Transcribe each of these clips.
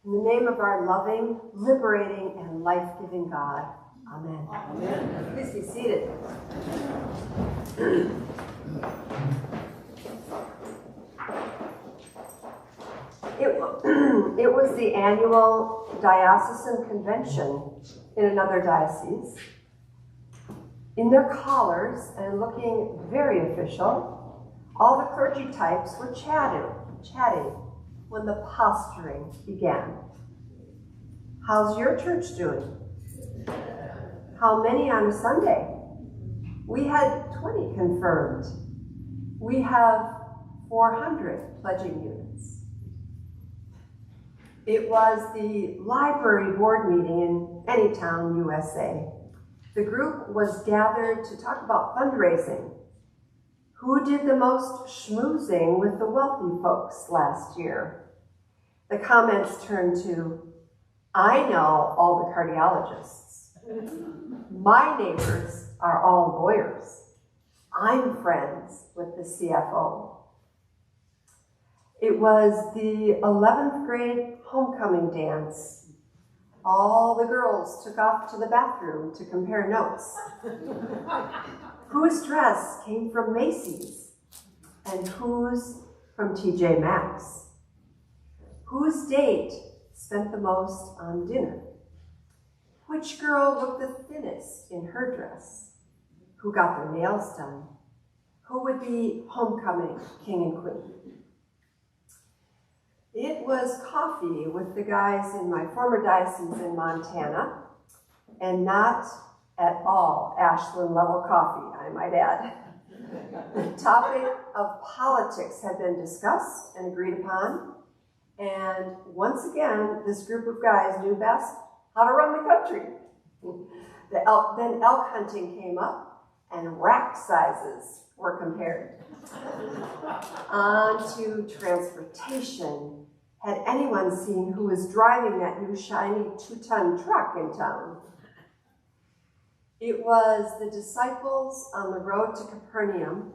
In the name of our loving, liberating, and life-giving God. Amen. Amen. Please be seated. It was the annual diocesan convention in another diocese. In their collars and looking very official, all the clergy types were chatting when the posturing began. How's your church doing? How many on a Sunday? We had 20 confirmed. We have 400 pledging units. It was the library board meeting in any town, USA. The group was gathered to talk about fundraising. Who did the most schmoozing with the wealthy folks last year? The comments turned to, I know all the cardiologists. My neighbors are all lawyers. I'm friends with the CFO. It was the 11th grade homecoming dance. All the girls took off to the bathroom to compare notes. Whose dress came from Macy's and whose from TJ Maxx? Whose date spent the most on dinner? Which girl looked the thinnest in her dress? Who got their nails done? Who would be homecoming king and queen? It was coffee with the guys in my former diocese in Montana, and not at all Ashland level coffee, I might add. The topic of politics had been discussed and agreed upon, and once again, this group of guys knew best how to run the country. Then elk hunting came up, and rack sizes were compared. On to transportation. Had anyone seen who was driving that new shiny 2-ton truck in town? It was the disciples on the road to Capernaum,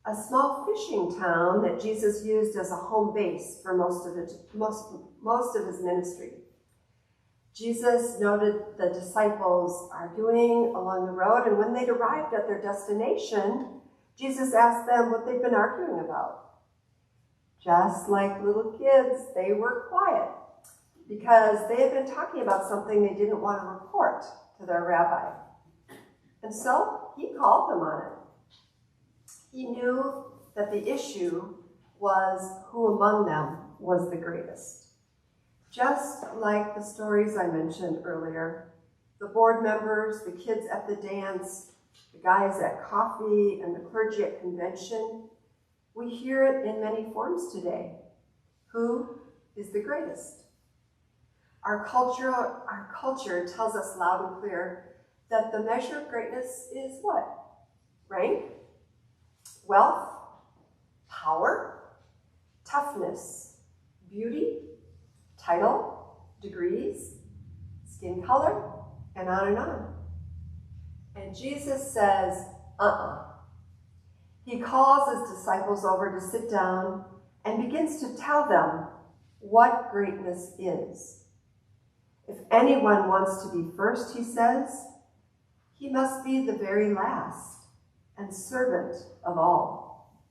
a small fishing town that Jesus used as a home base for most of his ministry. Jesus noted the disciples arguing along the road, and when they'd arrived at their destination, Jesus asked them what they'd been arguing about. Just like little kids, they were quiet because they had been talking about something they didn't want to report to their rabbi. And so he called them on it. He knew that the issue was who among them was the greatest. Just like the stories I mentioned earlier, the board members, the kids at the dance, the guys at coffee, and the clergy at convention, we hear it in many forms today. Who is the greatest? Our culture tells us loud and clear that the measure of greatness is what? Rank, wealth, power, toughness, beauty, title, degrees, skin color, and on and on. And Jesus says, He calls his disciples over to sit down and begins to tell them what greatness is. If anyone wants to be first, he says, he must be the very last and servant of all.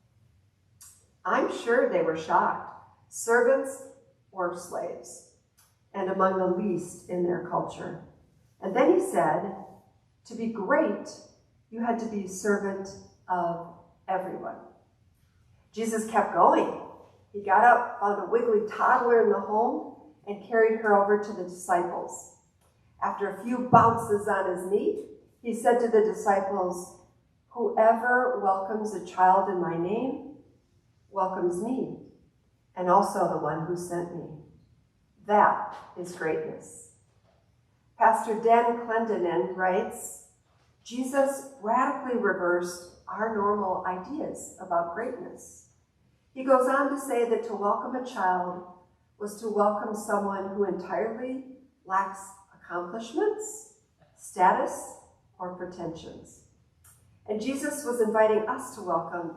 I'm sure they were shocked. Servants were slaves, and among the least in their culture. And then he said, to be great, you had to be servant of everyone. Jesus kept going. He got up, found a wiggly toddler in the home, and carried her over to the disciples. After a few bounces on his knee, he said to the disciples, whoever welcomes a child in my name welcomes me, and also the one who sent me. That is greatness. Pastor Dan Clendenin writes, Jesus radically reversed our normal ideas about greatness. He goes on to say that to welcome a child was to welcome someone who entirely lacks accomplishments, status, or pretensions. And Jesus was inviting us to welcome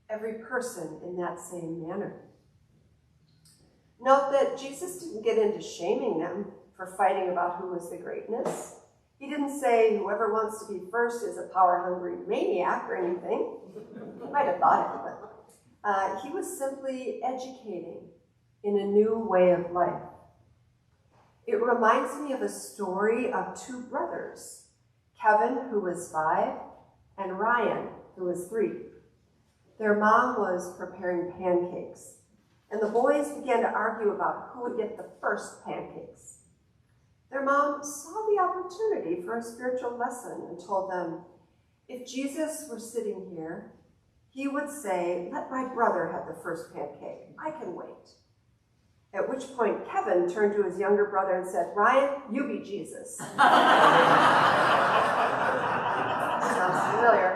every person in that same manner. Note that Jesus didn't get into shaming them for fighting about who was the greatness. He didn't say whoever wants to be first is a power-hungry maniac or anything. He might have thought it, but he was simply educating in a new way of life. It reminds me of a story of two brothers, Kevin, who was 5, and Ryan, who was 3. Their mom was preparing pancakes, and the boys began to argue about who would get the first pancakes. Their mom saw the opportunity for a spiritual lesson and told them, if Jesus were sitting here, he would say, let my brother have the first pancake. I can wait. At which point, Kevin turned to his younger brother and said, Ryan, you be Jesus. Sounds familiar.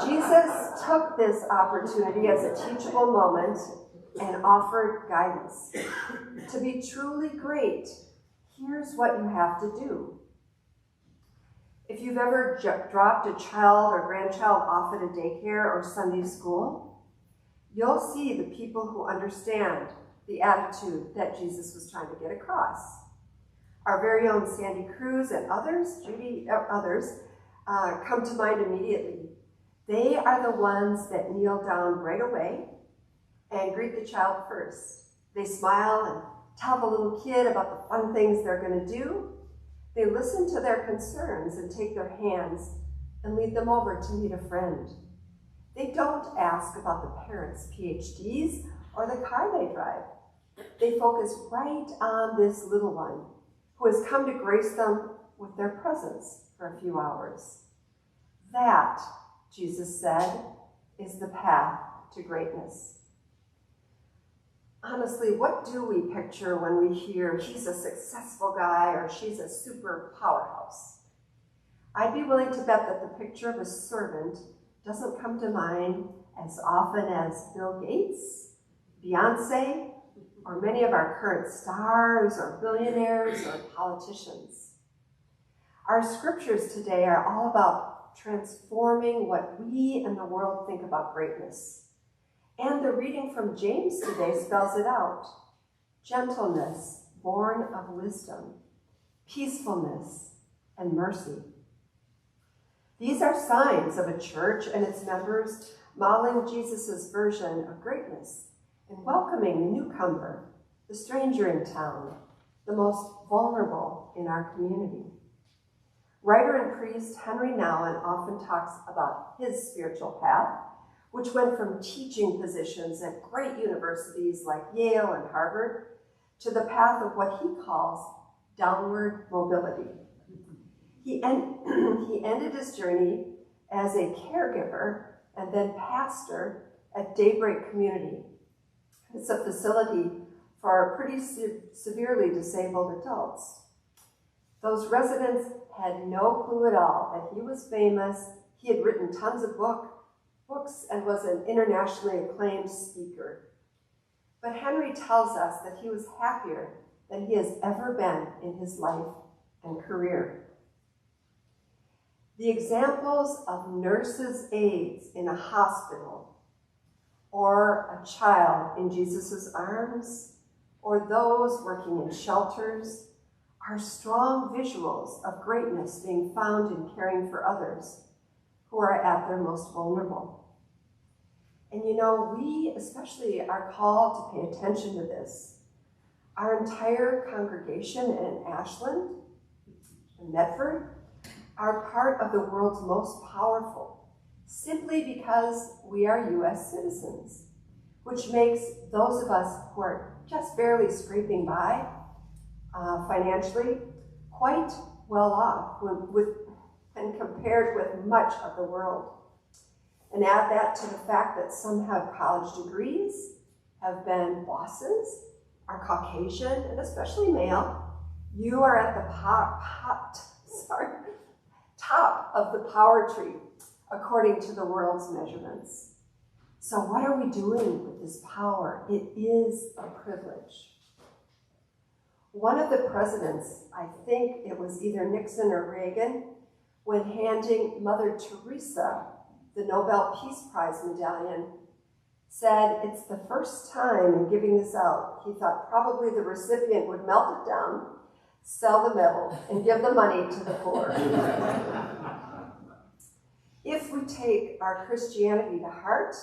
Jesus took this opportunity as a teachable moment and offered guidance. To be truly great, here's what you have to do. If you've ever dropped a child or grandchild off at a daycare or Sunday school, you'll see the people who understand the attitude that Jesus was trying to get across. Our very own Sandy Cruz and others, come to mind immediately. They are the ones that kneel down right away and greet the child first. They smile and tell the little kid about the fun things they're going to do. They listen to their concerns and take their hands and lead them over to meet a friend. They don't ask about the parents' PhDs or the car they drive. They focus right on this little one who has come to grace them with their presence for a few hours. That, Jesus said, is the path to greatness. Honestly, what do we picture when we hear he's a successful guy or she's a super powerhouse? I'd be willing to bet that the picture of a servant doesn't come to mind as often as Bill Gates, Beyonce, or many of our current stars or billionaires or politicians. Our scriptures today are all about transforming what we and the world think about greatness. And the reading from James today spells it out. Gentleness, born of wisdom, peacefulness, and mercy. These are signs of a church and its members modeling Jesus' version of greatness and welcoming the newcomer, the stranger in town, the most vulnerable in our community. Writer and priest Henry Nouwen often talks about his spiritual path, which went from teaching positions at great universities like Yale and Harvard to the path of what he calls downward mobility. He ended his journey as a caregiver and then pastor at Daybreak Community. It's a facility for pretty severely disabled adults. Those residents had no clue at all that he was famous. He had written tons of books and was an internationally acclaimed speaker. But Henry tells us that he was happier than he has ever been in his life and career. The examples of nurses' aides in a hospital, or a child in Jesus' arms, or those working in shelters, are strong visuals of greatness being found in caring for others who are at their most vulnerable. And you know, we especially are called to pay attention to this. Our entire congregation in Ashland and Medford are part of the world's most powerful, simply because we are U.S. citizens, which makes those of us who are just barely scraping by financially quite well off when compared with much of the world. And add that to the fact that some have college degrees, have been bosses, are Caucasian, and especially male. You are at the top of the power tree, according to the world's measurements. So what are we doing with this power? It is a privilege. One of the presidents, I think it was either Nixon or Reagan, when handing Mother Teresa the Nobel Peace Prize medallion, said it's the first time in giving this out, he thought probably the recipient would melt it down, sell the metal, and give the money to the poor. If we take our Christianity to heart,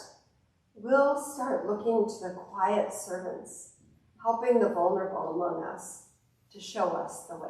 we'll start looking to the quiet servants, helping the vulnerable among us to show us the way.